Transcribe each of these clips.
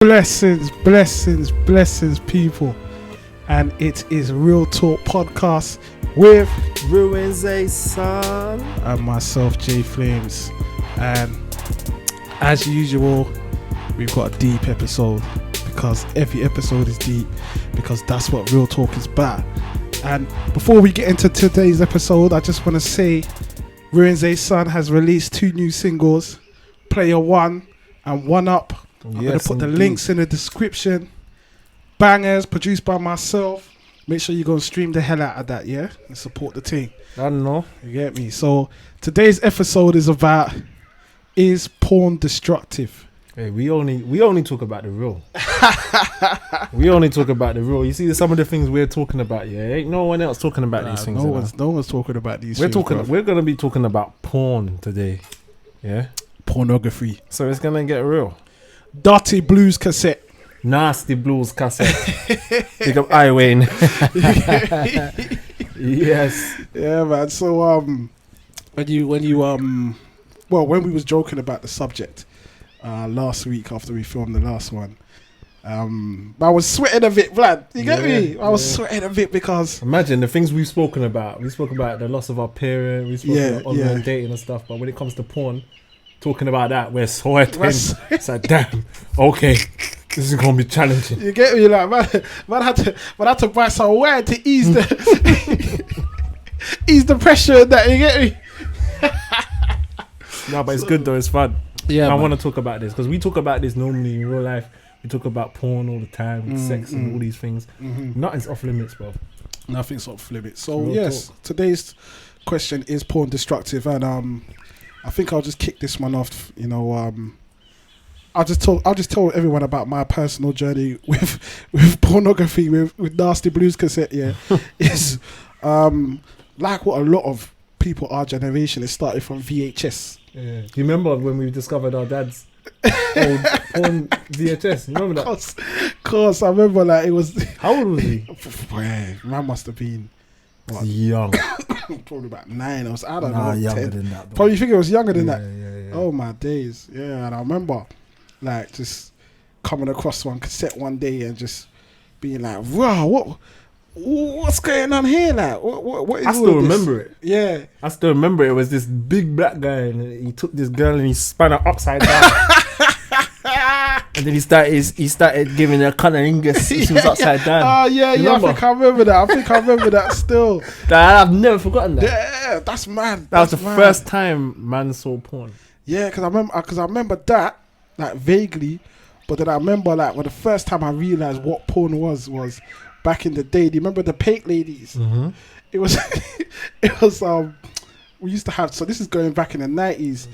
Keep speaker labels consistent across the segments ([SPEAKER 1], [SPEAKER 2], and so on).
[SPEAKER 1] Blessings, people, and it is Real Talk Podcast with
[SPEAKER 2] Ruinz Ason
[SPEAKER 1] and myself, Jflames. And as usual, we've got a deep episode because every episode is deep because that's what Real Talk is about. And before we get into today's episode, I just want to say Ruinz Ason has released 2 new singles, Player One and One Up. I'm going to put the links in the description. Bangers, produced by myself. Make sure you go and stream the hell out of that, yeah? And support the team.
[SPEAKER 2] I don't know.
[SPEAKER 1] You get me? So, today's episode is about, is porn destructive?
[SPEAKER 2] Hey, we only talk about the real. We only talk about the real. You see some of the things we're talking about, yeah? Ain't no one else talking about these things.
[SPEAKER 1] No one's talking about these things.
[SPEAKER 2] We're going to be talking about porn today, yeah?
[SPEAKER 1] Pornography.
[SPEAKER 2] So it's going to get real.
[SPEAKER 1] Dirty Blues cassette.
[SPEAKER 2] Nasty Blues cassette. Pick up Wayne. Yes.
[SPEAKER 1] Yeah, man. So when we was joking about the subject last week after we filmed the last one, I was sweating a bit, Vlad. You get me? I was sweating a bit because
[SPEAKER 2] imagine the things we've spoken about. We spoke about the loss of our parent. We spoke about online dating and stuff. But when it comes to porn, talking about that, we're sweating. It's like, damn, okay, this is gonna be challenging.
[SPEAKER 1] You get me? Like, man had to buy some wine to ease the ease the pressure and that. You get me?
[SPEAKER 2] No, but it's good though. It's fun.
[SPEAKER 1] Yeah,
[SPEAKER 2] I want to talk about this because we talk about this normally in real life. We talk about porn all the time, sex and all these things. Nothing's off limits, bro.
[SPEAKER 1] Nothing's off limits. So today's question is porn destructive, and I think I'll just kick this one off. You know, I'll just tell everyone about my personal journey with pornography with Nasty Blues cassette. Yeah, it's like what a lot of people our generation. It started from VHS.
[SPEAKER 2] Yeah. Do you remember when we discovered our dad's old porn VHS? You remember that?
[SPEAKER 1] Cause I remember like it was.
[SPEAKER 2] How old was he?
[SPEAKER 1] Man must have been. What?
[SPEAKER 2] Young.
[SPEAKER 1] Probably about 9. I don't
[SPEAKER 2] know.
[SPEAKER 1] Younger
[SPEAKER 2] 10. Than that. Bro.
[SPEAKER 1] Probably think it was younger than that.
[SPEAKER 2] Yeah.
[SPEAKER 1] Oh my days. Yeah, and I remember like just coming across one cassette one day and just being like, wow, what's going on here? Like, what is
[SPEAKER 2] I still remember it.
[SPEAKER 1] Yeah.
[SPEAKER 2] I still remember it was this big black guy and he took this girl and he spun her upside down. And then he started giving her cunnilingus. She was upside down.
[SPEAKER 1] Oh yeah, I think I remember that still.
[SPEAKER 2] I've never forgotten that.
[SPEAKER 1] Yeah, that's mad.
[SPEAKER 2] That was the first time man saw porn.
[SPEAKER 1] Yeah, because I remember that like vaguely, but then I remember like when the first time I realized what porn was back in the day. Do you remember the paint ladies? Mm-hmm. It was we used to have, so this is going back in the 90s.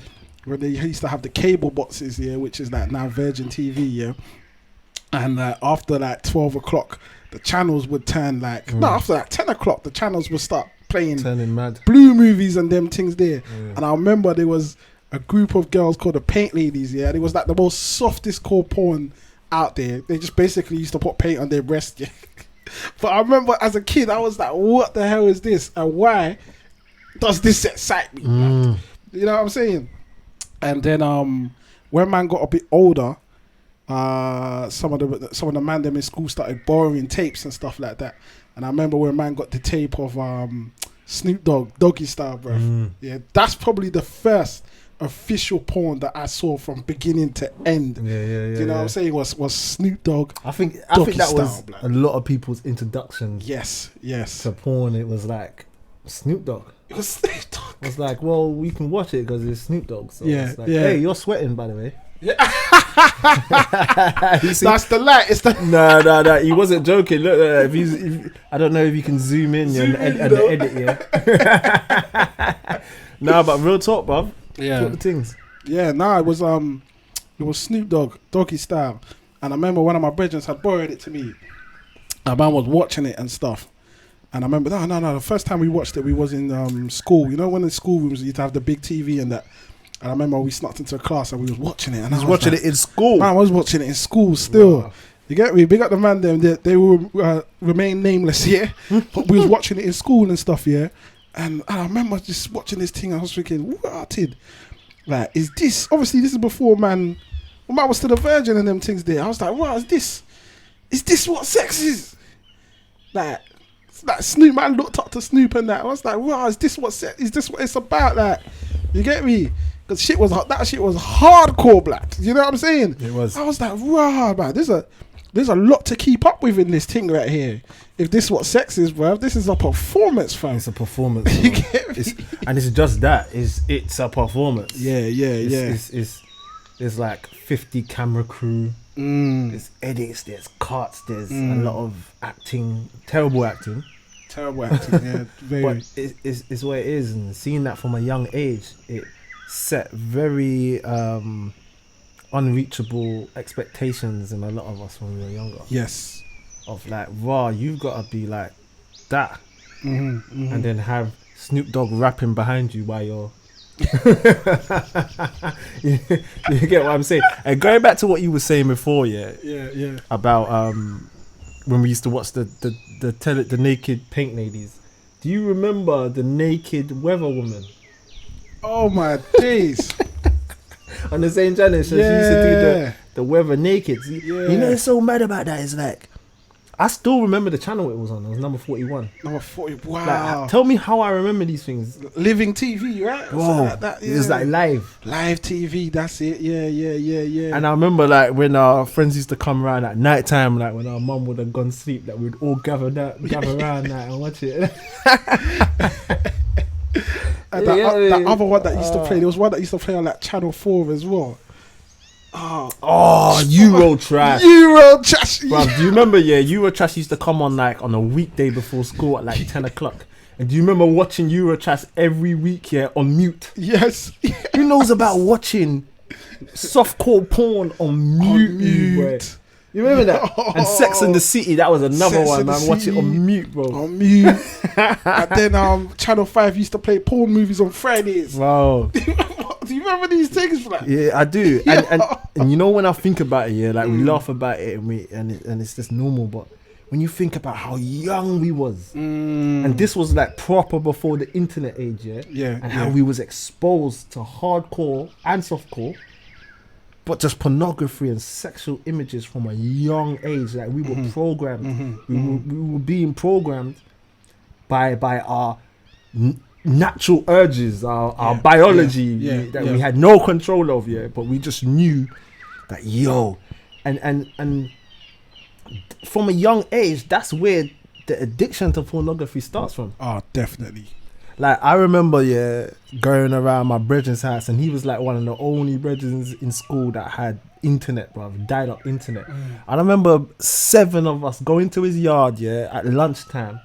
[SPEAKER 1] Where they used to have the cable boxes, yeah, which is like now Virgin TV, yeah. And after like 12 o'clock, the channels would turn like, no, after like 10 o'clock, the channels would start playing
[SPEAKER 2] turning mad
[SPEAKER 1] blue movies and them things there. Yeah. And I remember there was a group of girls called the Paint Ladies, yeah. And it was like the most softest core porn out there. They just basically used to put paint on their breast, yeah. But I remember as a kid, I was like, what the hell is this? And why does this excite me? Like, you know what I'm saying? And then when man got a bit older, some of the man them in school started borrowing tapes and stuff like that. And I remember when man got the tape of Snoop Dogg, Doggy Style, bro. Yeah, that's probably the first official porn that I saw from beginning to end.
[SPEAKER 2] Yeah.
[SPEAKER 1] You know what I'm saying? Was Snoop Dogg.
[SPEAKER 2] I think that was a lot of people's introduction.
[SPEAKER 1] Yes.
[SPEAKER 2] To porn. It was like Snoop Dogg.
[SPEAKER 1] It was Snoop Dogg.
[SPEAKER 2] It's like, well, we can watch it because it's Snoop Dogg. So
[SPEAKER 1] yeah,
[SPEAKER 2] it's like, hey, you're sweating, by the way.
[SPEAKER 1] Yeah. That's the light. It's the
[SPEAKER 2] no. He wasn't joking. Look, I don't know if you can zoom in and the edit. Yeah. No, but real talk, bruv.
[SPEAKER 1] Yeah.
[SPEAKER 2] What the things?
[SPEAKER 1] Yeah. No, it was Snoop Dogg, Doggy Style, and I remember one of my brethren had borrowed it to me. And man was watching it and stuff. And I remember, no. The first time we watched it, we was in school. You know, when in schoolrooms you used to have the big TV and that. And I remember we snuck into a class and we was watching it. And I was
[SPEAKER 2] watching it in school.
[SPEAKER 1] Man, I was watching it in school still.
[SPEAKER 2] Wow.
[SPEAKER 1] You get me? Big up the man them. They will remain nameless, yeah. But we was watching it in school and stuff, yeah. And I remember just watching this thing. I was thinking, what? Like, is this? Obviously, this is before man When I was still a virgin and them things there, I was like, what is this? Is this what sex is? Like Snoop, man looked up to Snoop and that. I was like, wow, is this what it's about? Like, you get me? Because that shit was hardcore, black. You know what I'm saying?
[SPEAKER 2] It was.
[SPEAKER 1] I was like, wow, man, there's a lot to keep up with in this thing right here. If this is what sex is, bro, this is a performance, fam.
[SPEAKER 2] It's a performance.
[SPEAKER 1] You get me?
[SPEAKER 2] And it's just that. It's a performance.
[SPEAKER 1] Yeah.
[SPEAKER 2] There's like 50 camera crew. There's edits, there's cuts, there's a lot of acting, terrible acting. Yeah, very. But it's what it is, and seeing that from a young age, it set very unreachable expectations in a lot of us when we were younger.
[SPEAKER 1] Yes. Of
[SPEAKER 2] like, wow, you've got to be like that, and then have Snoop Dogg rapping behind you while you're. you get what I'm saying? And going back to what you were saying before, yeah, about when we used to watch the naked paint ladies. Do you remember the naked weather woman?
[SPEAKER 1] Oh my days!
[SPEAKER 2] On the same channel, so she used to do the weather naked. You know, it's so mad about that. It's like, I still remember the channel it was on. It was number 41.
[SPEAKER 1] Number 40. Wow.
[SPEAKER 2] Like, tell me how I remember these things.
[SPEAKER 1] Living TV, right?
[SPEAKER 2] Bro,
[SPEAKER 1] like that,
[SPEAKER 2] it was like live.
[SPEAKER 1] Live TV, that's it. Yeah.
[SPEAKER 2] And I remember like when our friends used to come around at night time, like when our mum would have gone to sleep, that we'd all gather around like, and watch it.
[SPEAKER 1] And that other one that used to play, there was one that used to play on like Channel 4 as well.
[SPEAKER 2] Eurotrash.
[SPEAKER 1] Eurotrash.
[SPEAKER 2] Bruv, do you remember? Yeah, Eurotrash used to come on like on a weekday before school at like 10 o'clock. And do you remember watching Eurotrash every week? Yeah, on mute.
[SPEAKER 1] Yes.
[SPEAKER 2] Who knows about watching softcore porn on mute? You remember that? And Sex and the City, that was another one, man. Watch it on mute, bro.
[SPEAKER 1] On mute. And then Channel 5 used to play porn movies on Fridays.
[SPEAKER 2] Wow.
[SPEAKER 1] Do you remember these things? Like?
[SPEAKER 2] Yeah, I do. And you know, when I think about it, yeah, like we laugh about it and it's just normal, but when you think about how young we was, and this was like proper before the internet age, and how we was exposed to hardcore and softcore, but just pornography and sexual images from a young age. Like we were programmed. We were being programmed by our natural urges, our biology that we had no control of, but we just knew that and from a young age, that's where the addiction to pornography starts from.
[SPEAKER 1] Oh, definitely.
[SPEAKER 2] Like, I remember, going around my brethren's house, and he was like one of the only brethren in school that had internet, bro, dial-up internet. And I remember 7 of us going to his yard, at lunchtime,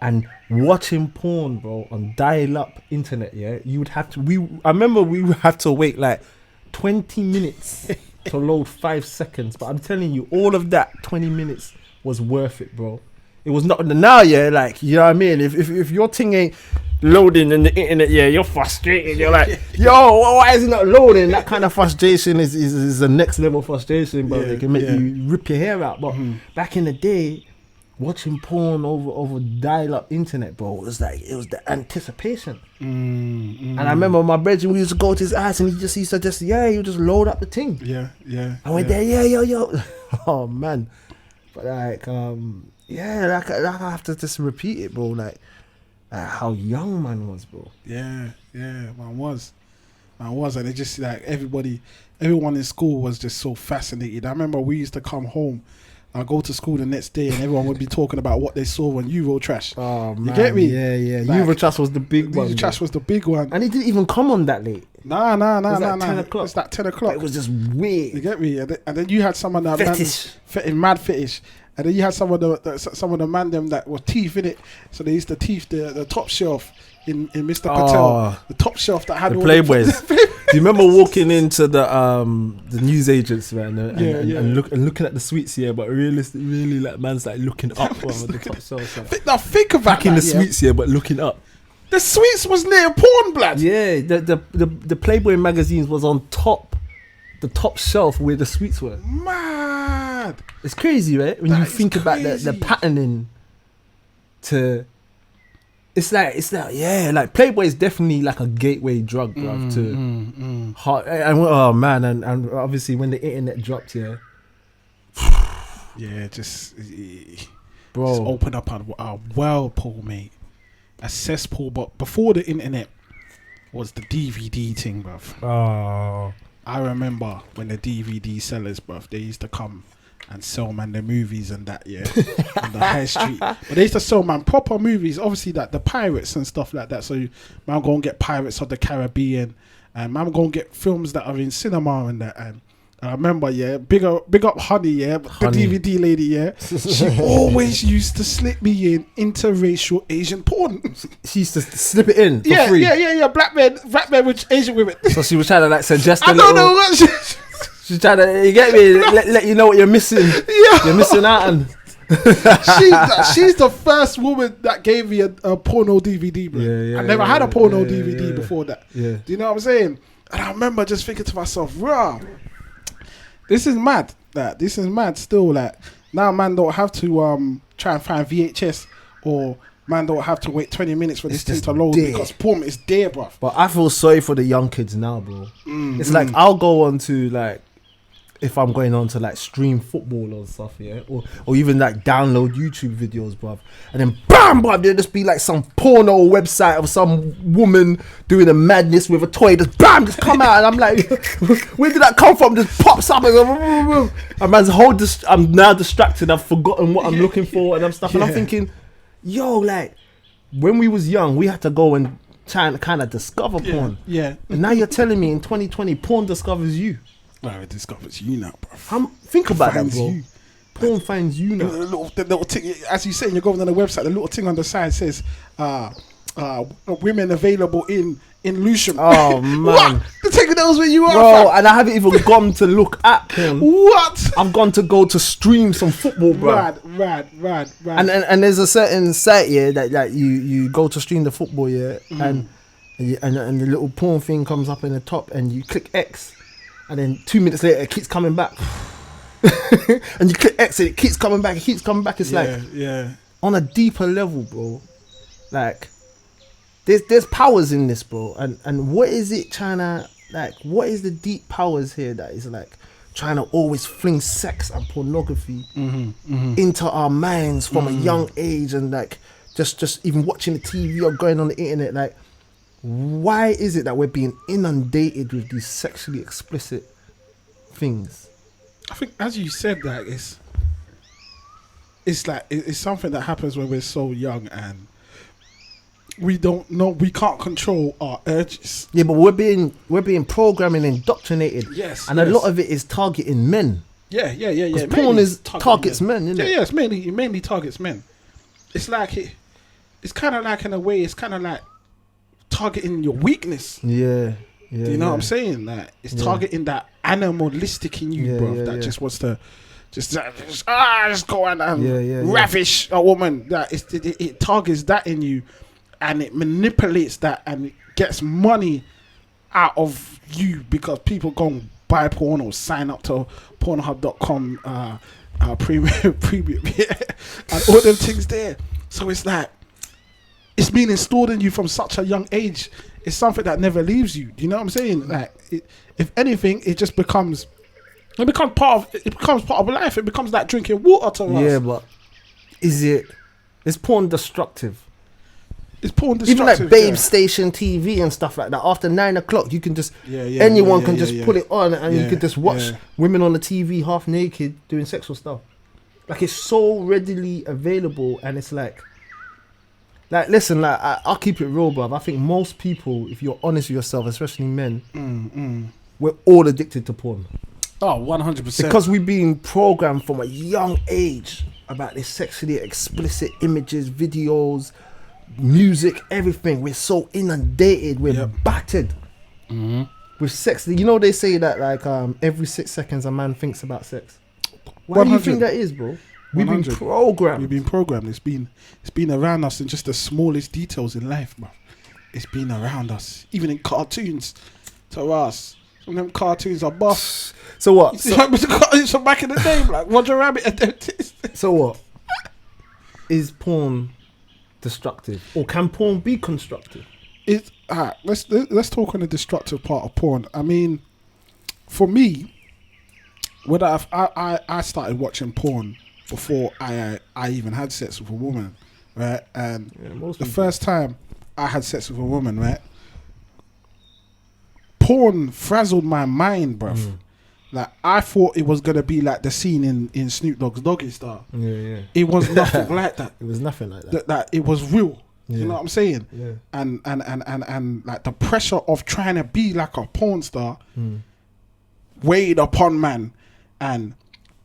[SPEAKER 2] and watching porn, bro, on dial-up internet, You would have to, I remember we would have to wait like 20 minutes to load 5 seconds. But I'm telling you, all of that 20 minutes was worth it, bro. It was not now, like, you know what I mean? If your thing ain't loading in the internet, you're frustrated. You're like, yo, why is it not loading? That kind of frustration is the next level frustration, bro. They can make you rip your hair out. But back in the day, watching porn over dial-up internet, bro, it was the anticipation. And I remember my brother, we used to go to his house, and he used to he would just load up the thing. I went there, yo. Oh man, but like, like I have to just repeat it, bro. Like how young man was, bro.
[SPEAKER 1] Man was, and it just like everyone in school was just so fascinated. I remember we used to come home. I go to school the next day and everyone would be talking about what they saw on Eurotrash. Oh man, you get me?
[SPEAKER 2] Yeah. Like, Eurotrash was the big one.
[SPEAKER 1] Eurotrash was the big one,
[SPEAKER 2] and it didn't even come on that late.
[SPEAKER 1] Nah. It was
[SPEAKER 2] like 10 o'clock.
[SPEAKER 1] It's like 10 o'clock.
[SPEAKER 2] It was just weird.
[SPEAKER 1] You get me? And then you had some of that
[SPEAKER 2] mad
[SPEAKER 1] fetish. And then you had some of the man them that were teeth in it. So they used to teeth the top shelf in Mr. Patel. The top shelf that had
[SPEAKER 2] the
[SPEAKER 1] all
[SPEAKER 2] Playboys. Do you remember walking into the news agents, man, and looking at the sweets here, but really like man's like looking up on the top shelf.
[SPEAKER 1] Now think about
[SPEAKER 2] back in the sweets here, but looking up.
[SPEAKER 1] The sweets was near porn, blood.
[SPEAKER 2] Yeah, the Playboy magazines was on top, the top shelf where the sweets were.
[SPEAKER 1] Mad.
[SPEAKER 2] It's crazy, right? When you think about the patterning to it's like like Playboy is definitely like a gateway drug, bruv, to heart. And oh man, and obviously when the internet dropped,
[SPEAKER 1] yeah, just
[SPEAKER 2] bro,
[SPEAKER 1] opened up a whirlpool, mate, a cesspool. But before the internet was the DVD thing, bruv.
[SPEAKER 2] Oh,
[SPEAKER 1] I remember when the DVD sellers, bruv, they used to come and sell man the movies and that, yeah, on the high street. But they used to sell man proper movies, obviously that the pirates and stuff like that. So man go and get Pirates of the Caribbean, and man go and get films that are in cinema and that. And I remember, yeah, big up Honey, yeah, the DVD lady, yeah. She always used to slip me in interracial Asian porn.
[SPEAKER 2] She used to slip it in for free.
[SPEAKER 1] Yeah. Black men with Asian women.
[SPEAKER 2] So she was trying to like suggest.
[SPEAKER 1] I don't know what
[SPEAKER 2] she's trying to, you get me, let you know what you're missing. Yeah. You're missing out on.
[SPEAKER 1] She's the first woman that gave me a porno DVD, bro. I never had a porno DVD before that. Yeah. Do you know what I'm saying? And I remember just thinking to myself, rah, this is mad. This is mad still. Like, now man don't have to try and find VHS, or man don't have to wait 20 minutes for this thing to load because porn is there, bro.
[SPEAKER 2] But I feel sorry for the young kids now, bro. It's like I'll go on to like, if I'm going on to like stream football or stuff, yeah, or even like download YouTube videos, bruv, and then bam, bruv, there'll just be like some porno website of some woman doing a madness with a toy, just bam, just come out, and I'm like, where did that come from? Just pops up, and man's I'm now distracted. I've forgotten what I'm looking for and I'm stuff, and I'm thinking, yo, like when we was young, we had to go and try and kind of discover porn.
[SPEAKER 1] Yeah.
[SPEAKER 2] And now you're telling me in 2020, porn discovers you.
[SPEAKER 1] Well, it discovers you now, bro.
[SPEAKER 2] Think about that, bro. You. Porn finds you now.
[SPEAKER 1] The little thing, as you say, you're going on the website, the little thing on the side says, women available in Lewisham.
[SPEAKER 2] Oh, man.
[SPEAKER 1] What? The thing knows where you are,
[SPEAKER 2] bro,
[SPEAKER 1] fam.
[SPEAKER 2] and I haven't even gone to look at porn.
[SPEAKER 1] What?
[SPEAKER 2] I've gone to go to stream some football, bro.
[SPEAKER 1] Rad.
[SPEAKER 2] And there's a certain site, yeah, that you go to stream the football, yeah, and the little porn thing comes up in the top, and you click X. And then 2 minutes later, it keeps coming back. And you click X and it keeps coming back. It's like, on a deeper level, bro. Like, there's powers in this, bro. And what is it trying to, like, what is the deep powers here that is, like, trying to always fling sex and pornography into our minds from a young age, and, like, just even watching the TV or going on the internet, like, why is it that we're being inundated with these sexually explicit things?
[SPEAKER 1] I think, as you said, that it's like it's something that happens when we're so young and we don't know, we can't control our urges.
[SPEAKER 2] Yeah, but we're being programmed and indoctrinated.
[SPEAKER 1] Yes,
[SPEAKER 2] and a lot of it is targeting men.
[SPEAKER 1] Yeah.
[SPEAKER 2] Because porn targets men, isn't it?
[SPEAKER 1] Yeah, it's mainly targets men. It's like it's kind of like, in a way, it's kind of like targeting your weakness. Yeah. Do you know what I'm saying? Like, it's targeting that animalistic in you, bro. That just wants to just go and ravish a woman. That it targets that in you, and it manipulates that, and it gets money out of you because people go and buy porn or sign up to Pornhub.com premium, and all them things there. So it's like, it's been installed in you from such a young age. It's something that never leaves you. Do you know what I'm saying? Like, if anything, it just becomes part of life. It becomes like drinking water to us.
[SPEAKER 2] Yeah, but is porn destructive?
[SPEAKER 1] It's porn destructive.
[SPEAKER 2] Even like Babe Station TV and stuff like that. After 9 o'clock, you can just anyone can just put it on, and you can just watch women on the TV half naked doing sexual stuff. Like, it's so readily available, and it's like listen, like, I'll keep it real, bruv. I think most people, if you're honest with yourself, especially men, we're all addicted to porn.
[SPEAKER 1] Oh, 100%.
[SPEAKER 2] Because we've been programmed from a young age about this sexually explicit images, videos, music, everything. We're so inundated, we're battered with sex. You know, they say that, like, every 6 seconds a man thinks about sex. Why do you think that is, bro? We've been programmed. It's been around us in just the smallest details in life, bro. It's been around us, even in cartoons. To us, some of them cartoons are buff. So what? So back in the day, like Roger Rabbit. So what? Is porn destructive, or can porn be constructive?
[SPEAKER 1] It's let's talk on the destructive part of porn. I mean, for me, when I started watching porn before I even had sex with a woman, right? And the first time I had sex with a woman, right? Porn frazzled my mind, bruv. Like, I thought it was gonna be like the scene in Snoop Dogg's Doggy Style.
[SPEAKER 2] Yeah.
[SPEAKER 1] It was nothing like that.
[SPEAKER 2] It was nothing like that.
[SPEAKER 1] That it was real.
[SPEAKER 2] Yeah.
[SPEAKER 1] You know what I'm saying?
[SPEAKER 2] Yeah.
[SPEAKER 1] And like the pressure of trying to be like a porn star weighed upon man, and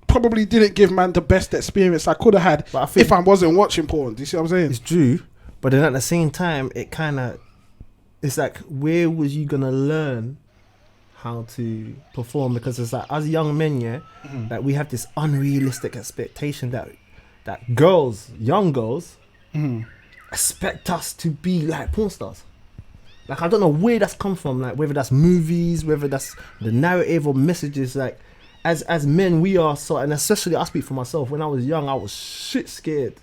[SPEAKER 1] probably didn't give man the best experience I could have had if I wasn't watching porn. Do you see what I'm saying?
[SPEAKER 2] It's true, but then at the same time, it's like, where was you gonna learn how to perform? Because it's like, as young men, that we have this unrealistic expectation that young girls expect us to be like porn stars. Like, I don't know where that's come from, like whether that's movies, whether that's the narrative or messages. Like, as men, we are so, and especially I speak for myself, when I was young, I was shit scared.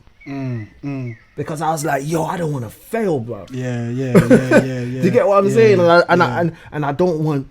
[SPEAKER 2] Because I was like, yo, I don't want to fail, bro.
[SPEAKER 1] Yeah. Do
[SPEAKER 2] you get what I'm saying? And I don't want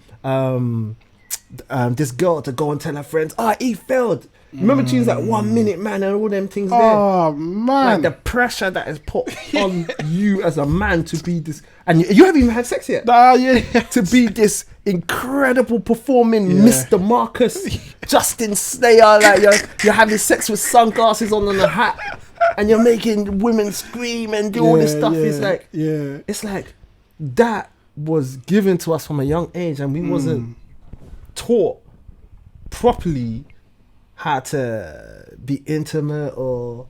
[SPEAKER 2] this girl to go and tell her friends, he failed. Remember tunes like 1 Minute Man and all them things there?
[SPEAKER 1] Oh, man.
[SPEAKER 2] Like the pressure that is put on you as a man to be this, and you haven't even had sex yet. To be this incredible performing Mr. Marcus, Justin Slayer, like you're having sex with sunglasses on and a hat, and you're making women scream and do all this stuff. It's like that was given to us from a young age, and we wasn't taught properly how to be intimate or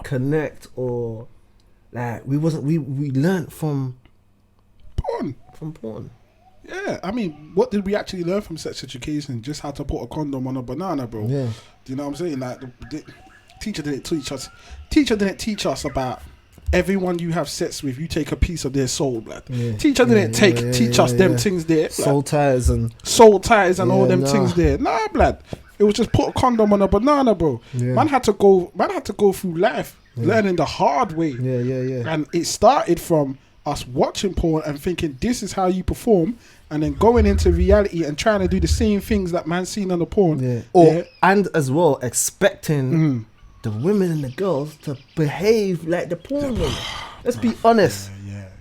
[SPEAKER 2] connect, or like we learned from porn.
[SPEAKER 1] Yeah, I mean, what did we actually learn from sex education? Just how to put a condom on a banana, bro. Yeah. Do you know what I'm saying? Like, the teacher didn't teach us. Teacher didn't teach us about everyone you have sex with, you take a piece of their soul, blood. Yeah. Teacher didn't teach us them things there.
[SPEAKER 2] Soul ties and
[SPEAKER 1] all them things there. Nah, blood. It was just put a condom on a banana, bro. Yeah. Man had to go through life learning the hard way.
[SPEAKER 2] Yeah.
[SPEAKER 1] And it started from us watching porn and thinking this is how you perform, and then going into reality and trying to do the same things that man's seen on the porn.
[SPEAKER 2] Yeah. And as well expecting the women and the girls to behave like the porn women. Let's be honest.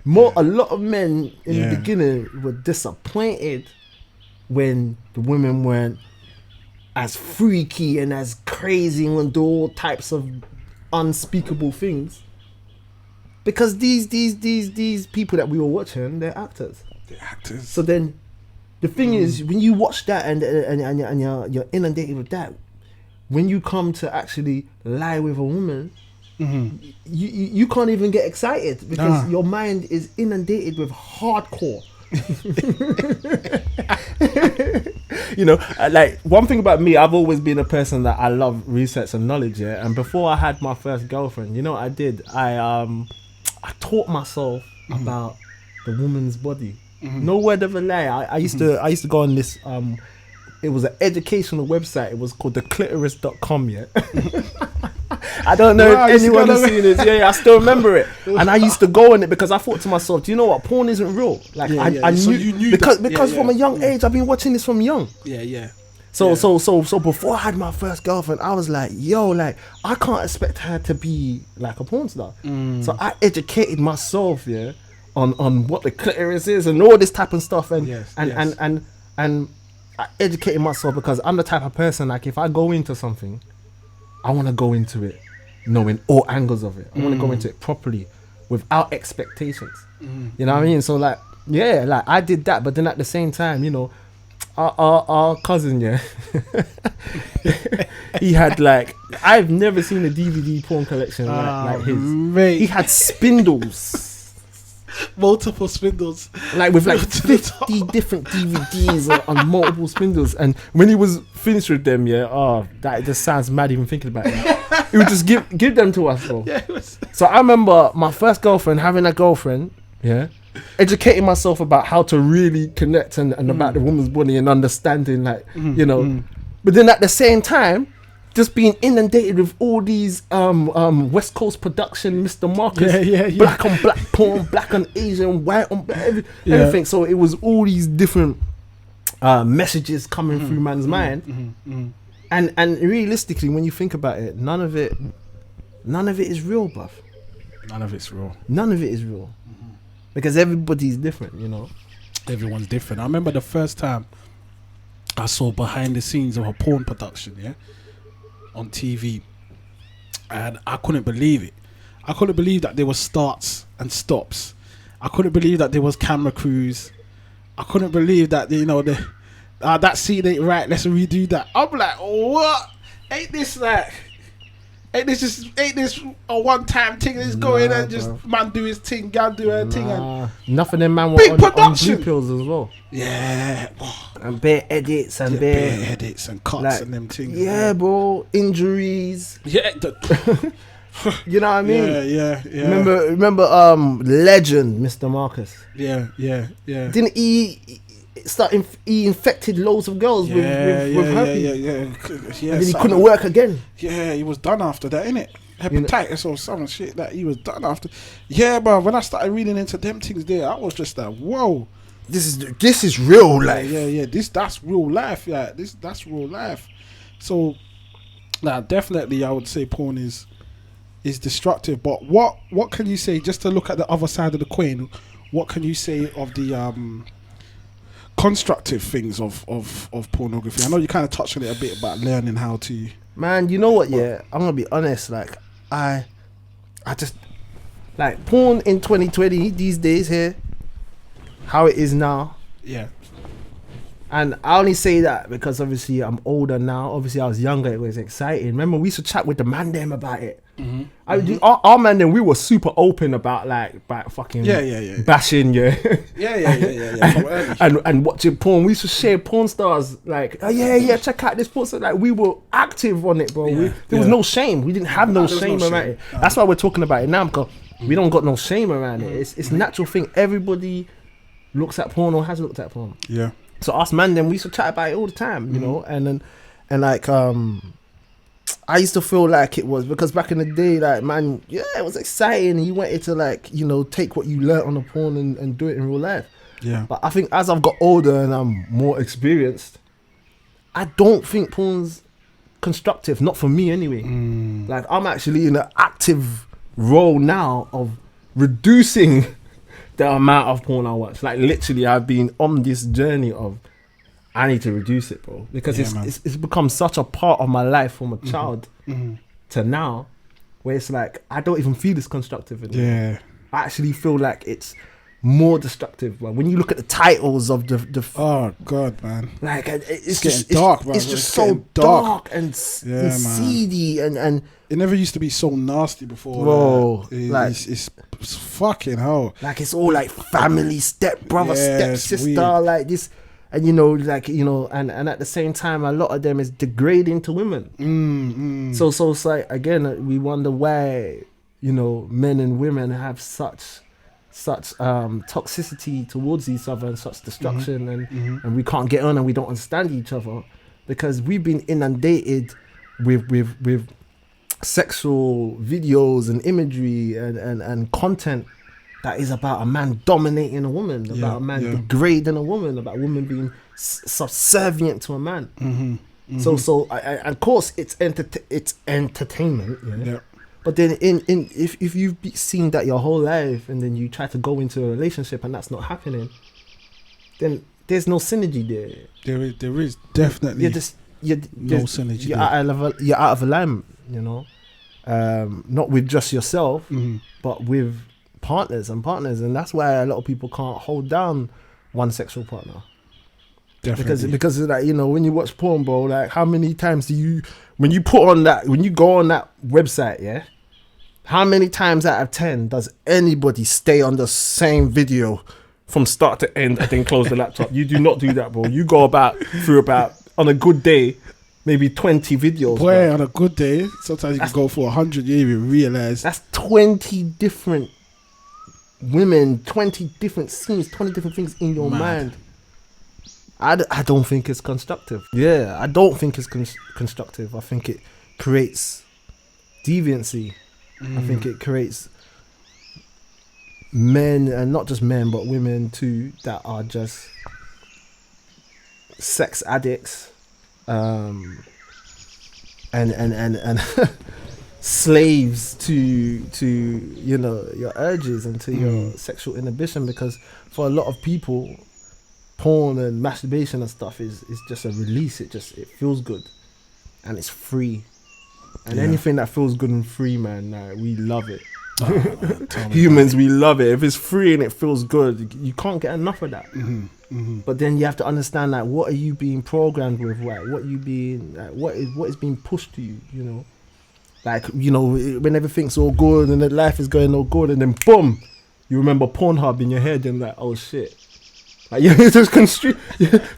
[SPEAKER 2] A lot of men in the beginning were disappointed when the women weren't as freaky and as crazy and do all types of unspeakable things, because these people that we were watching, they're actors. So then the thing is, when you watch that and you're inundated with that, when you come to actually lie with a woman, you can't even get excited because your mind is inundated with hardcore. You know, like, one thing about me, I've always been a person that I love research and knowledge, and before I had my first girlfriend, you know what I did? I taught myself about the woman's body. No word of a lie. I used to go on this it was an educational website. It was called theclitoris.com. I don't know if anyone has seen it. Yeah, I still remember it. And I used to go on it because I thought to myself, do you know what? Porn isn't real. Like, I knew, so you knew because from a young age, I've been watching this from young. So before I had my first girlfriend, I was like, yo, like, I can't expect her to be like a porn star. So I educated myself, on what the clitoris is and all this type of stuff, and I educated myself because I'm the type of person, like, if I go into something, I want to go into it knowing all angles of it. I want to go into it properly without expectations. You know what I mean? So like I did that, but then at the same time, you know, our cousin, he had, like, I've never seen a DVD porn collection like his. Mate. He had spindles.
[SPEAKER 1] Multiple spindles,
[SPEAKER 2] like with like 50 different DVDs on multiple spindles, and when he was finished with them, that just sounds mad even thinking about it. He would just give them to us, bro. So I remember my first girlfriend, having a girlfriend, educating myself about how to really connect and about the woman's body and understanding, like, you know. But then at the same time,
[SPEAKER 3] just being inundated with all these West Coast production, Mr. Marcus, black on black porn, black on Asian, white on everything. So it was all these different messages coming through man's mind, and realistically, when you think about it, none of it is real, bruv.
[SPEAKER 1] None of it's real.
[SPEAKER 3] None of it is real, because everybody's different, you know.
[SPEAKER 1] Everyone's different. I remember the first time I saw behind the scenes of a porn production, on TV, and I couldn't believe it. I couldn't believe that there was starts and stops. I couldn't believe that there was camera crews. I couldn't believe that that scene ain't right. Let's redo that. I'm like, what? Ain't this a one-time thing that's going and just man do his thing, gal do her thing, and
[SPEAKER 3] enough of them man were
[SPEAKER 1] big
[SPEAKER 3] on
[SPEAKER 1] production.
[SPEAKER 3] blue pills as well.
[SPEAKER 1] Yeah,
[SPEAKER 3] and bare edits and
[SPEAKER 1] bare edits and cuts and them things.
[SPEAKER 3] Yeah, bro, injuries.
[SPEAKER 1] Yeah,
[SPEAKER 3] you know what I mean?
[SPEAKER 1] Yeah.
[SPEAKER 3] Remember, legend Mr. Marcus.
[SPEAKER 1] Yeah.
[SPEAKER 3] Didn't he infected loads of girls with herpes?
[SPEAKER 1] Yeah.
[SPEAKER 3] And then he couldn't work again.
[SPEAKER 1] Yeah, he was done after that, innit? Hepatitis or some shit that he was done after. Yeah, but when I started reading into them things there, I was just like, whoa.
[SPEAKER 3] This is real life.
[SPEAKER 1] Yeah. That's real life. Yeah, that's real life. So, definitely, I would say porn is destructive. But what can you say, just to look at the other side of the coin? What can you say of the constructive things of pornography? I know you kind of touched on it a bit about learning how to.
[SPEAKER 3] Man, you know what? Yeah, I'm gonna be honest. Like, I just like porn in 2020 these days here. How it is now.
[SPEAKER 1] Yeah.
[SPEAKER 3] And I only say that because obviously I'm older now. Obviously I was younger. It was exciting. Remember we used to chat with the man them about it. Our man them, we were super open about fucking bashing and watching porn. We used to share porn stars like check out this porn star. Like we were active on it, bro. There was no shame. We didn't have no shame around it. That's why we're talking about it now, because we don't got no shame around it. It's a natural thing. Everybody looks at porn or has looked at porn.
[SPEAKER 1] Yeah.
[SPEAKER 3] So us man then, we used to chat about it all the time, you know, and like I used to feel like it was because back in the day, like man, it was exciting. You wanted to like, you know, take what you learnt on the porn and do it in real life. Yeah. But I think as I've got older and I'm more experienced, I don't think porn's constructive. Not for me anyway. Like I'm actually in an active role now of reducing the amount of porn I watch. Like literally I've been on this journey of I need to reduce it, bro, because it's become such a part of my life from a child to now, where it's like I don't even feel it's constructive anymore. Yeah, I actually feel like it's more destructive. But when you look at the titles of the
[SPEAKER 1] oh god, man,
[SPEAKER 3] like it's
[SPEAKER 1] getting
[SPEAKER 3] just
[SPEAKER 1] dark, bro.
[SPEAKER 3] It's just so dark and seedy and
[SPEAKER 1] it never used to be so nasty before,
[SPEAKER 3] bro.
[SPEAKER 1] It's fucking hell.
[SPEAKER 3] Like it's all like family, step brother, step sister, like this. And you know, like, you know, and at the same time, a lot of them is degrading to women. So it's like, again, we wonder why, you know, men and women have such toxicity towards each other and such destruction, and we can't get on and we don't understand each other because we've been inundated with sexual videos and imagery and content that is about a man dominating a woman, about a man degrading a woman, about a woman being subservient to a man. So of course it's entertainment. Yeah. But then if you've seen that your whole life and then you try to go into a relationship and that's not happening, then there's no synergy there.
[SPEAKER 1] There is definitely no synergy.
[SPEAKER 3] You're out of alignment, you know. Not with just yourself, but with partners, and that's why a lot of people can't hold down one sexual partner. Definitely. Because like, you know, when you watch porn, bro, like how many times when you go on that website, how many times out of 10 does anybody stay on the same video from start to end and then close the laptop? You do not do that, bro. You go through about on a good day, maybe 20 videos.
[SPEAKER 1] Boy, bro. On a good day, sometimes you can go for 100. You even realize
[SPEAKER 3] that's 20 different women, 20 different scenes, 20 different things in your mind. I don't think it's constructive. Yeah, I don't think it's constructive. I think creates deviancy. I think it creates men, and not just men but women too, that are just sex addicts, and slaves to you know, your urges and to your sexual inhibition. Because for a lot of people, porn and masturbation and stuff is just a release. It feels good and it's free, and anything that feels good and free, man, we love it. Humans, we love it. If it's free and it feels good, you can't get enough of that. But then you have to understand, like, what are you being programmed with? Right? What are you being? Like, what is being pushed to you? You know, like, you know, when everything's all good and the life is going all good, and then boom, you remember Pornhub in your head, and like, oh shit. Like, you're just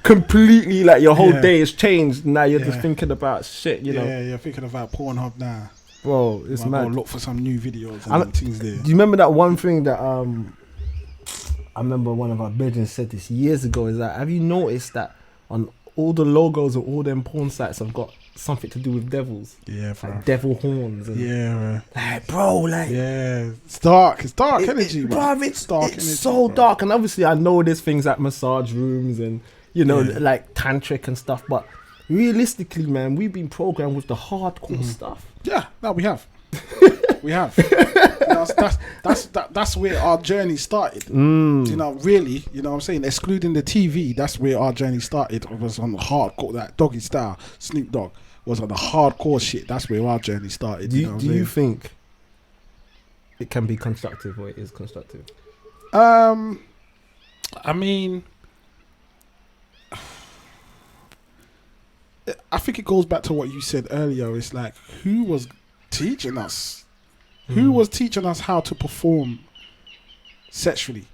[SPEAKER 3] completely, like, your whole day has changed. Now you're just thinking about shit, you know.
[SPEAKER 1] Yeah, you're thinking about Pornhub now.
[SPEAKER 3] Bro, it's mad.
[SPEAKER 1] Look for some new videos and things there.
[SPEAKER 3] Do you remember that one thing that I remember one of our brethren said this years ago, is that, have you noticed that on all the logos of all them porn sites have got something to do with devils?
[SPEAKER 1] Yeah, bro.
[SPEAKER 3] Like devil horns. And
[SPEAKER 1] bro.
[SPEAKER 3] Like, bro, like...
[SPEAKER 1] Yeah, it's dark. It's dark energy, bro.
[SPEAKER 3] It's dark energy, so bro. Dark. And obviously I know there's things like massage rooms and, you know, like tantric and stuff, but realistically, man, we've been programmed with the hardcore stuff. Yeah,
[SPEAKER 1] no, we have. We have. That's where our journey started. You know, really, you know what I'm saying? Excluding the TV, that's where our journey started. It was on the hardcore, that Doggy Style, Snoop Dogg was on the hardcore shit. That's where our journey started.
[SPEAKER 3] Do you think it can be constructive, or it is constructive?
[SPEAKER 1] I mean, I think it goes back to what you said earlier. It's like, who was teaching us? Who was teaching us how to perform sexually?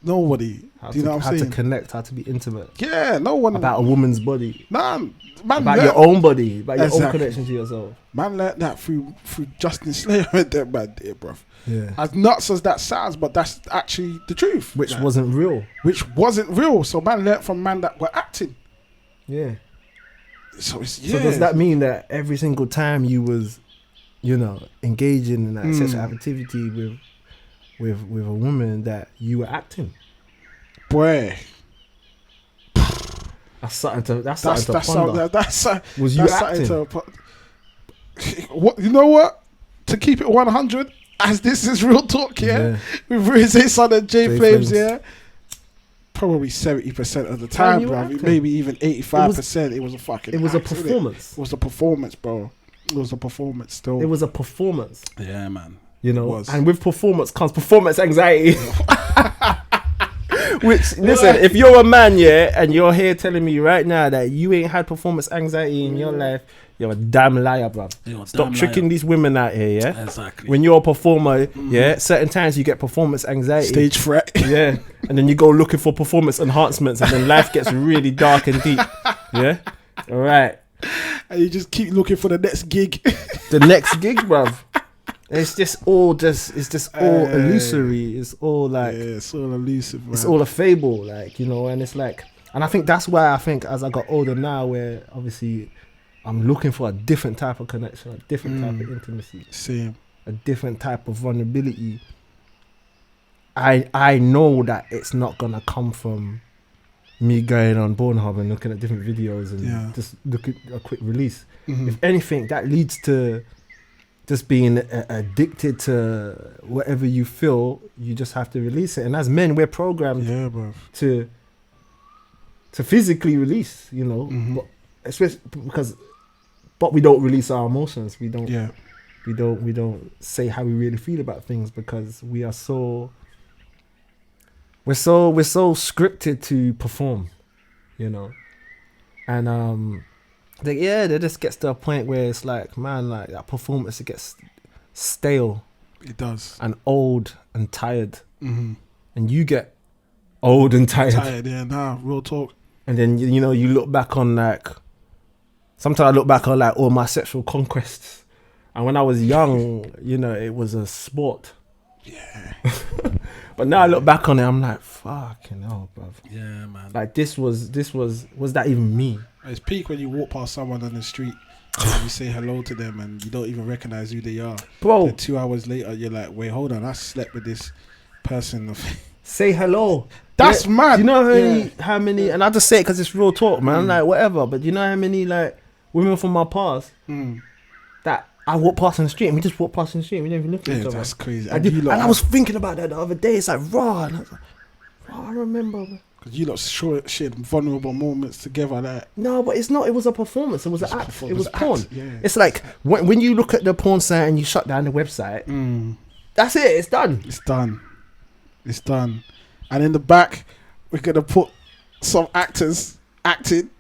[SPEAKER 1] Nobody. Do you know what I'm saying?
[SPEAKER 3] How to connect, how to be intimate.
[SPEAKER 1] Yeah, no one.
[SPEAKER 3] About a woman's body.
[SPEAKER 1] Nah, man.
[SPEAKER 3] About your own body. About your own connection to yourself.
[SPEAKER 1] Man learned that through Justin Slayer and that man there, bruv.
[SPEAKER 3] Yeah.
[SPEAKER 1] As nuts as that sounds, but that's actually the truth.
[SPEAKER 3] Which wasn't real.
[SPEAKER 1] So man learned from man that were acting.
[SPEAKER 3] Yeah.
[SPEAKER 1] So
[SPEAKER 3] does that mean that every single time you was, you know, engaging in that sexual activity with a woman, that you were acting?
[SPEAKER 1] Boy,
[SPEAKER 3] that's something to ponder. Was you acting?
[SPEAKER 1] What, you know what? To keep it 100, as this is real talk, with Ruinz Ason Jflames, probably 70% of the time, bro. Maybe even 85%. It was a fucking.
[SPEAKER 3] It was a performance.
[SPEAKER 1] It was a performance, bro. It was a performance. Still,
[SPEAKER 3] it was a performance.
[SPEAKER 1] Yeah, man.
[SPEAKER 3] You know, and with performance comes performance anxiety. Which, listen, if you're a man, and you're here telling me right now that you ain't had performance anxiety in your life, you're a damn liar, bro. Stop tricking these women out here, yeah?
[SPEAKER 1] Exactly.
[SPEAKER 3] When you're a performer, certain times you get performance anxiety.
[SPEAKER 1] Stage fright.
[SPEAKER 3] Yeah. And then you go looking for performance enhancements, and then life gets really dark and deep. Yeah? All right.
[SPEAKER 1] And you just keep looking for the next gig.
[SPEAKER 3] The next gig, bruv. It's all illusory. It's all like,
[SPEAKER 1] it's all elusive, man.
[SPEAKER 3] It's all a fable, like, you know. And it's like, and I think that's why I think as I got older now, where obviously I'm looking for a different type of connection, a different type of intimacy, a different type of vulnerability. I know that it's not gonna come from me going on Pornhub and looking at different videos and just look at a quick release. If anything, that leads to just being addicted to whatever you feel. You just have to release it. And as men, we're programmed to physically release, you know, but especially but we don't release our emotions. We don't say how we really feel about things, because we're so scripted to perform, you know. And there just gets to a point where it's like, man, like that performance, it gets stale.
[SPEAKER 1] It does.
[SPEAKER 3] And old and tired. And you get old and tired.
[SPEAKER 1] Real talk.
[SPEAKER 3] And then, you know, you look back on, like, sometimes I look back on, like, all my sexual conquests. And when I was young, you know, it was a sport.
[SPEAKER 1] Yeah.
[SPEAKER 3] But now I look back on it, I'm like, fucking hell, bruv.
[SPEAKER 1] Yeah, man.
[SPEAKER 3] Like, was that even me?
[SPEAKER 1] It's peak when you walk past someone on the street And you say hello to them and you don't even recognize who they are.
[SPEAKER 3] Bro.
[SPEAKER 1] Then 2 hours later, you're like, wait, hold on, I slept with this person.
[SPEAKER 3] Say hello.
[SPEAKER 1] That's mad.
[SPEAKER 3] Do you know how many, and I just say it because it's real talk, man. Like, whatever. But do you know how many, like, women from my past that I walk past on the street and we just walk past on the street and we didn't even look at each other.
[SPEAKER 1] That's crazy.
[SPEAKER 3] And I was thinking about that the other day. It's like, raw. And I was like, raw, I remember.
[SPEAKER 1] Because you lot shared vulnerable moments together. Like,
[SPEAKER 3] no, but it's not. It was a performance. It was an act. It was porn.
[SPEAKER 1] Yeah.
[SPEAKER 3] It's like when you look at the porn site and you shut down the website, that's it. It's done.
[SPEAKER 1] It's done. It's done. And in the back, we're going to put some actors acting.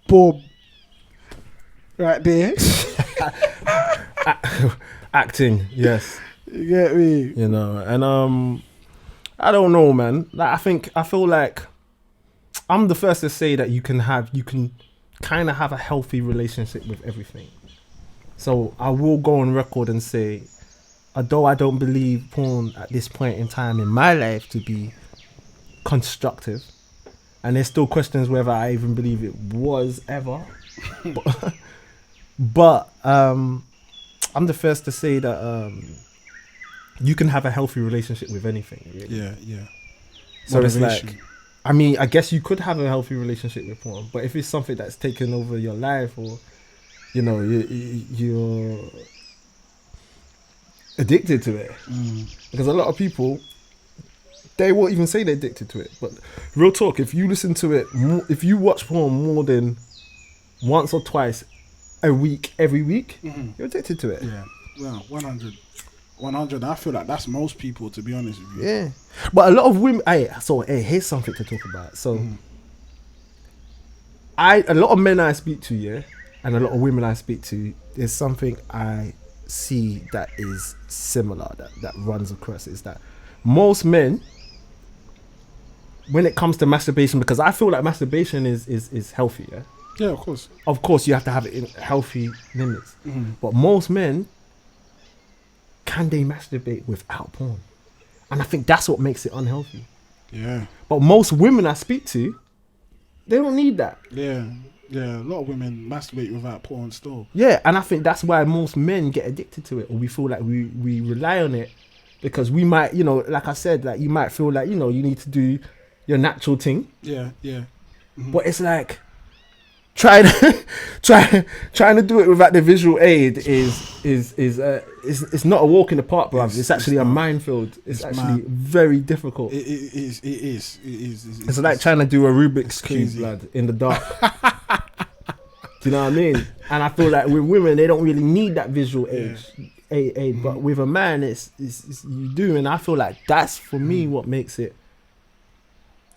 [SPEAKER 1] Boom. Right there.
[SPEAKER 2] Acting, yes.
[SPEAKER 1] You get me?
[SPEAKER 2] You know, and I don't know, man. Like, I feel like I'm the first to say that you can kind of have a healthy relationship with everything. So I will go on record and say, although I don't believe porn at this point in time in my life to be constructive, and there's still questions whether I even believe it was ever, but I'm the first to say that you can have a healthy relationship with anything. Really.
[SPEAKER 1] Yeah.
[SPEAKER 2] So it's like, I mean, I guess you could have a healthy relationship with porn, but if it's something that's taken over your life, or you know, you're addicted to it, because a lot of people, they won't even say they're addicted to it. But real talk, if you listen to it, if you watch porn more than once or twice a week, every week, you're addicted to it.
[SPEAKER 1] Yeah, well, 100. I feel like that's most people, to be honest with you.
[SPEAKER 3] Yeah, but a lot of women. Here's something to talk about. So, a lot of men I speak to, yeah, and a lot of women I speak to, there's something I see that is similar, that runs across, is that most men, when it comes to masturbation, because I feel like masturbation is healthy, yeah?
[SPEAKER 1] Yeah, of course.
[SPEAKER 3] Of course, you have to have it in healthy limits. But most men, can they masturbate without porn? And I think that's what makes it unhealthy.
[SPEAKER 1] Yeah.
[SPEAKER 3] But most women I speak to, they don't need that.
[SPEAKER 1] Yeah. A lot of women masturbate without porn still.
[SPEAKER 3] Yeah, and I think that's why most men get addicted to it, or we feel like we rely on it, because we might, you know, like I said, like you might feel like, you know, you need to do your natural thing.
[SPEAKER 1] Yeah.
[SPEAKER 3] But it's like trying to do it without the visual aid is not a walk in the park, bruv. It's actually a minefield. It's actually very difficult.
[SPEAKER 1] It is.
[SPEAKER 3] It's like trying to do a Rubik's Cube, blood, in the dark. Do you know what I mean? And I feel like with women, they don't really need that visual aid. But with a man, it's you do, and I feel like that's for me what makes it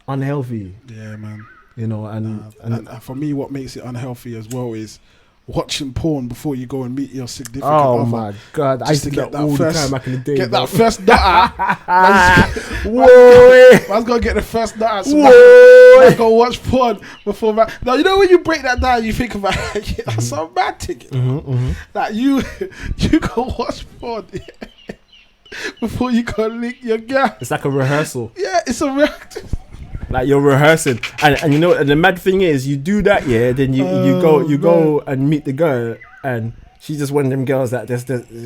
[SPEAKER 3] unhealthy.
[SPEAKER 1] Yeah, man.
[SPEAKER 3] You know, and
[SPEAKER 1] for me, what makes it unhealthy as well is watching porn before you go and meet your significant
[SPEAKER 3] other.
[SPEAKER 1] other.
[SPEAKER 3] My God, I used to get that all the time back in the day.
[SPEAKER 1] Get that first nut out.
[SPEAKER 3] Whoa!
[SPEAKER 1] Man's gonna get the first nut out.
[SPEAKER 3] Whoa!
[SPEAKER 1] Man's gonna watch porn before. Now you know when you break that down, you think about it, that's so bad ticket. Like you go watch porn before you go link your girl.
[SPEAKER 3] It's like a rehearsal.
[SPEAKER 1] Yeah, it's a rehearsal.
[SPEAKER 3] Like you're rehearsing, and you know, and the mad thing is, you do that, yeah. Then you go and meet the girl, and she's just one of them girls that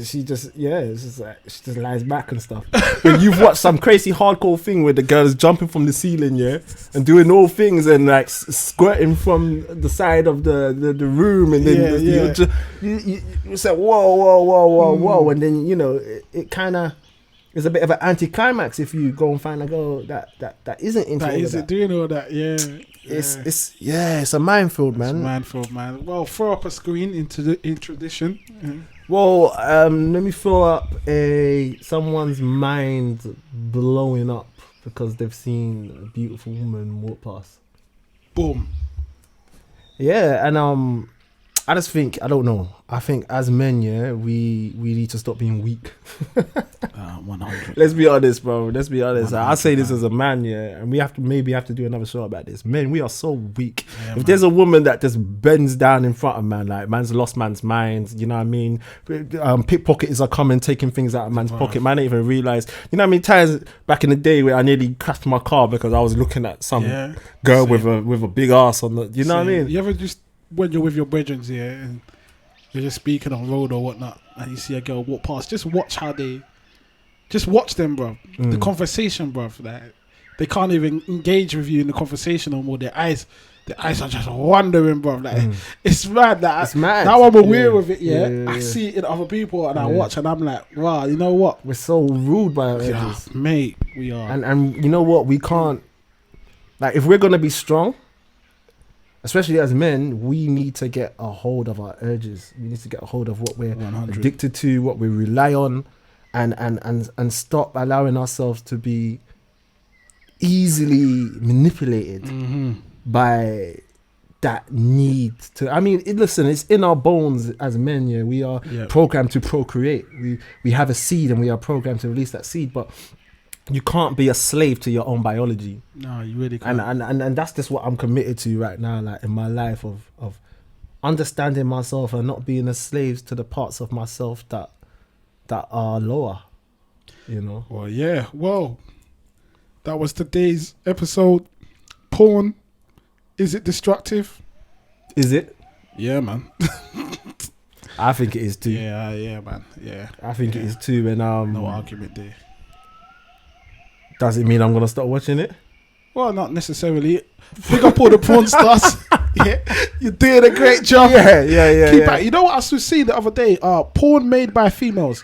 [SPEAKER 3] she just lies back and stuff. But you've watched some crazy hardcore thing where the girl is jumping from the ceiling, yeah, and doing all things and like squirting from the side of the room, and then you say whoa, and then you know it kind of. It's a bit of an anticlimax if you go and find a girl that isn't into all of that.
[SPEAKER 1] Doing all that, yeah.
[SPEAKER 3] It's a minefield, man.
[SPEAKER 1] It's a minefield, man. Well, throw up a screen in tradition. Yeah.
[SPEAKER 3] Well, let me throw up someone's mind blowing up because they've seen a beautiful woman walk past.
[SPEAKER 1] Boom.
[SPEAKER 3] Yeah, and I just think, I don't know. I think as men, yeah, we need to stop being weak.
[SPEAKER 1] 100.
[SPEAKER 3] Let's be honest, bro. Let's be honest. I say this as a man, yeah, and we have to do another show about this. Men, we are so weak. If there's a woman that just bends down in front of man, like man's lost man's mind, you know what I mean? Pickpocketers are coming, taking things out of man's pocket. Man, I didn't even realize. You know how many times back in the day where I nearly crashed my car because I was looking at some girl with a big ass on the. You know what I mean?
[SPEAKER 1] You ever just when you're with your brethren, yeah, and you're just speaking on road or whatnot, and you see a girl walk past, just watch them, bro. The conversation, bro. Like, they can't even engage with you in the conversation no more. Their eyes are just wandering, bro. Like it's mad. Like,
[SPEAKER 3] it's mad.
[SPEAKER 1] Now I'm aware of it. Yeah, I see it in other people, and I watch, and I'm like, wow, you know what?
[SPEAKER 3] We're so rude by our edges,
[SPEAKER 1] mate. We are,
[SPEAKER 3] and you know what? We can't. Like, if we're gonna be strong, especially as men, we need to get a hold of our urges. We need to get a hold of what we're
[SPEAKER 1] 100.
[SPEAKER 3] addicted to, what we rely on, and stop allowing ourselves to be easily manipulated by that need to. I mean, listen, it's in our bones as men. Yeah, we are programmed to procreate. We have a seed, and we are programmed to release that seed, but you can't be a slave to your own biology.
[SPEAKER 1] No, you really can't.
[SPEAKER 3] And that's just what I'm committed to right now, like in my life of understanding myself and not being a slave to the parts of myself that are lower, you know.
[SPEAKER 1] Well, yeah. Well, that was today's episode. Porn, is it destructive?
[SPEAKER 3] Is it?
[SPEAKER 1] Yeah, man.
[SPEAKER 3] I think it is too.
[SPEAKER 1] Yeah, man. Yeah.
[SPEAKER 3] I think it is too, and
[SPEAKER 1] no argument there.
[SPEAKER 3] Does it mean I'm gonna start watching it?
[SPEAKER 1] Well, not necessarily. Big up all the porn stars. Yeah, you're doing a great job.
[SPEAKER 3] Yeah.
[SPEAKER 1] Keep at. You know what I was seeing the other day? Porn made by females.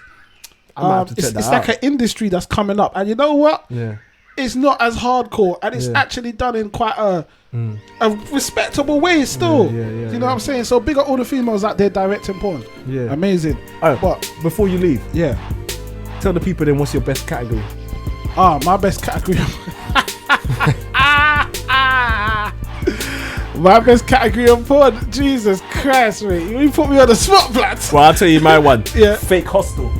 [SPEAKER 1] It's like an industry that's coming up, and you know what?
[SPEAKER 3] Yeah,
[SPEAKER 1] it's not as hardcore, and it's actually done in quite a respectable way still. You know what I'm saying? So big up all the females out there directing porn. Yeah, amazing.
[SPEAKER 3] But before you leave, tell the people then what's your best category.
[SPEAKER 1] My best category. My best category of porn. Jesus Christ, mate. You put me on the spot, blood.
[SPEAKER 3] Well, I'll tell you my one.
[SPEAKER 1] Yeah.
[SPEAKER 3] Fake hostel.